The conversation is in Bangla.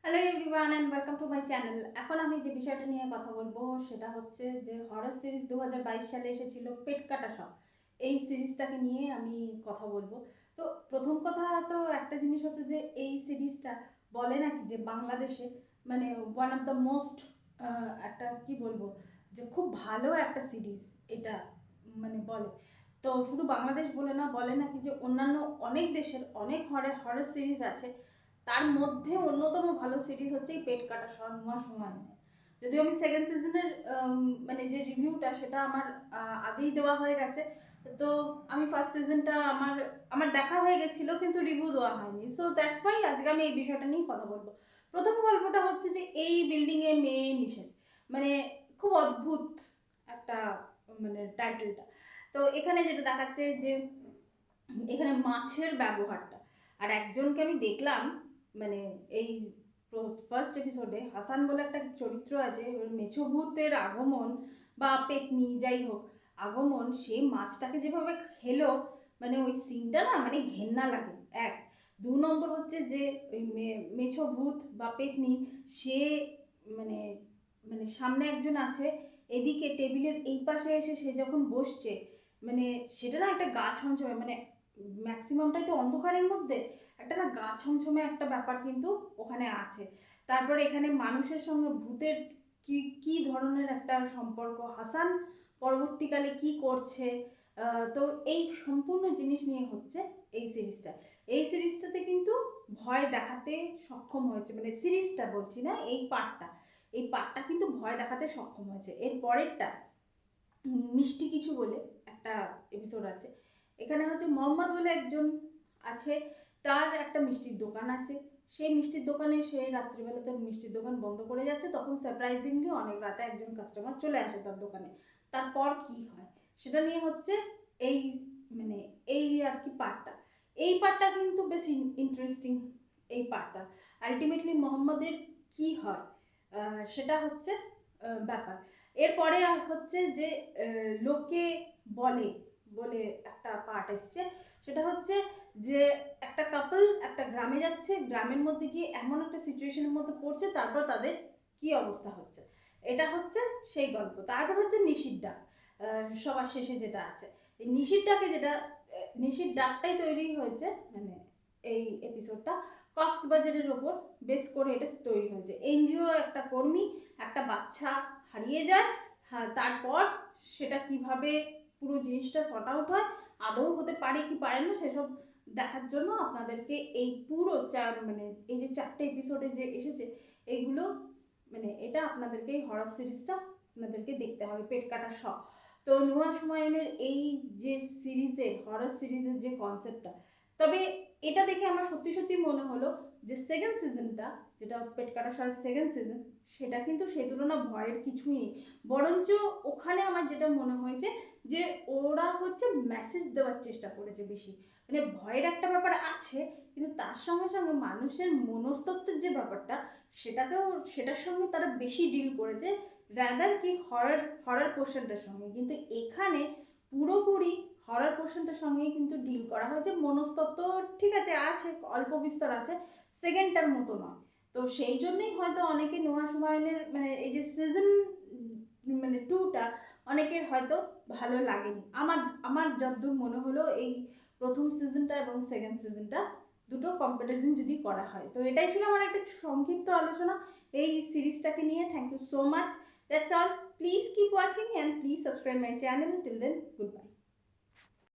Hello everyone and welcome to my channel. এখন আমি যে বিষয়টা নিয়ে কথা বলবো সেটা হচ্ছে যে হরর সিরিজ 2022 সালে এসেছিল পেট কাটা সব। এই সিরিজটাকে নিয়ে আমি কথা বলবো। তো প্রথম কথা তো একটা জিনিস হচ্ছে যে এই সিরিজটা বলে নাকি যে বাংলাদেশে মানে ওয়ান অফ দ্য মোস্ট একটা কি বলবো যে খুব ভালো একটা সিরিজ এটা মানে বলে। তো শুধু বাংলাদেশ বলে না, বলে নাকি যে অন্যান্য অনেক দেশের অনেক হরর সিরিজ আছে, তার মধ্যে অন্যতম ভালো সিরিজ হচ্ছে এই পেট কাটা নুয়া হুমায়ুনের। যদিও আমি সেকেন্ড সিজনের মানে যে রিভিউটা সেটা আমার আগেই দেওয়া হয়ে গেছে। তো আমি ফার্স্ট সিজনটা আমার আমার দেখা হয়ে গেছিলো কিন্তু রিভিউ দেওয়া হয়নি। সো দ্যাটস ওয়াই আজকে আমি এই বিষয়টা নিয়েই কথা বলবো। প্রথম গল্পটা হচ্ছে যে এই বিল্ডিংয়ে মেয়ে নিষেধ, মানে খুব অদ্ভুত একটা মানে টাইটেলটা। তো এখানে যেটা দেখাচ্ছে যে এখানে মাছের ব্যবহারটা, আর একজনকে আমি দেখলাম মানে এই ফার্স্ট এপিসোডে হাসান বলে একটা চরিত্র আছে, মেছো ভূতের আগমন বা পেতনি যাই হোক আগমন, সে মাছটাকে যেভাবে খেলো মানে ওই সিনটা না মানে ঘেন্না লাগে। এক দু নম্বর হচ্ছে যে ওই মেছো ভূত বা পেতনি সে মানে মানে সামনে একজন আছে, এদিকে টেবিলের এই পাশে এসে সে যখন বসছে মানে সেটা না একটা গা ছমছমে মানে ম্যাক্সিমামটাই তো অন্ধকারের মধ্যে, একটা না গা ছমছমে একটা ব্যাপার কিন্তু ওখানে আছে। তারপরে এখানে মানুষের সঙ্গে ভূতের কি কি ধরনের একটা সম্পর্ক, হাসান পরবর্তীকালে কি করছে, তো এই সম্পূর্ণ জিনিস নিয়ে হচ্ছে এই সিরিজটা। এই সিরিজটাতে কিন্তু ভয় দেখাতে সক্ষম হয়েছে, মানে সিরিজটা বলছি না, এই পার্টটা কিন্তু ভয় দেখাতে সক্ষম হয়েছে। এর পরেরটা মিষ্টি কিছু বলে একটা এপিসোড আছে। এখানে হচ্ছে মোহাম্মদ বলে একজন আছে, তার একটা মিষ্টির দোকান আছে। সেই মিষ্টির দোকানে সে রাত্রিবেলাতে মিষ্টির দোকান বন্ধ করে যাচ্ছে, তখন সারপ্রাইজিংলি অনেক রাতে একজন কাস্টমার চলে আসে তার দোকানে। তারপর কি হয় সেটা নিয়ে হচ্ছে এই মানে এই আর কি পার্টটা। এই পার্টটা কিন্তু বেশ ইন্টারেস্টিং। এই পার্টটা আলটিমেটলি মোহাম্মদের কি হয় সেটা হচ্ছে ব্যাপার। এরপরে হচ্ছে যে লোকে বলে বলে একটা পার্ট এসছে, সেটা হচ্ছে যে একটা কাপল একটা গ্রামে যাচ্ছে, গ্রামের মধ্যে গিয়ে এমন একটা সিচুয়েশনের মধ্যে পড়ছে, তারপর তাদের কি অবস্থা হচ্ছে, এটা হচ্ছে সেই গল্প। তারপর হচ্ছে নিশির ডাক, সবার শেষে যেটা আছে। এই নিশির ডাকে যেটা নিশির ডাকটাই তৈরি হয়েছে মানে এই এপিসোডটা কক্সবাজারের ওপর বেস করে এটা তৈরি হয়েছে। এনজিও একটা কর্মী একটা বাচ্চা হারিয়ে যায়, হ্যাঁ, তারপর সেটা কিভাবে পুরো জিনিসটা সর্ট আউট হয়, আদৌ হতে পারে কি পারে না সেসব দেখার জন্য আপনাদেরকে এই পুরো মানে এই যে 4টে এপিসোডে যে এসেছে এইগুলো মানে এটা আপনাদেরকে এই হরর সিরিজটা আপনাদেরকে দেখতে হবে, পেট কাটা শখ। তো নুহা হুমায়ুনের এই যে সিরিজের হরর সিরিজের যে কনসেপ্টটা, তবে এটা দেখে আমার সত্যি সত্যি মনে হলো যে সেকেন্ড সিজনটা যেটা পেট কাটা শখ সেকেন্ড সিজন, সেটা কিন্তু সেই তুলনা ভয়ের কিছুই নেই। বরঞ্চ ওখানে আমার যেটা মনে হয়েছে যে ওরা হচ্ছে মেসেজ দেওয়ার চেষ্টা করেছে বেশি, মানে ভয়ের একটা ব্যাপার আছে কিন্তু তার সঙ্গে সঙ্গে মানুষের মনস্তত্ত্বের যে ব্যাপারটা সেটার সঙ্গে তারা বেশি ডিল করেছে রাদার কি হরর হরর পোর্শনটার সঙ্গে। কিন্তু এখানে পুরোপুরি হরর পোর্শনটার সঙ্গেই কিন্তু ডিল করা হয়েছে। মনস্তত্ত্ব ঠিক আছে আছে, অল্প বিস্তর আছে, সেকেন্ডটার মতো নয়। তো সেই জন্যই হয়তো অনেকে নুহা হুমায়ুনের মানে এই যে সিজন মানে 2টা অনেকের হয়তো ভালো লাগেনি। আমার আমার যতদূর মনে হলো এই প্রথম সিজনটা এবং সেকেন্ড সিজনটা দুটো কম্পারিজন যদি করা হয়। তো এটাই ছিল আমার একটা সংক্ষিপ্ত আলোচনা এই সিরিজটাকে নিয়ে। Thank you so much, that's all. Please keep watching and please subscribe my channel. Till then, good by.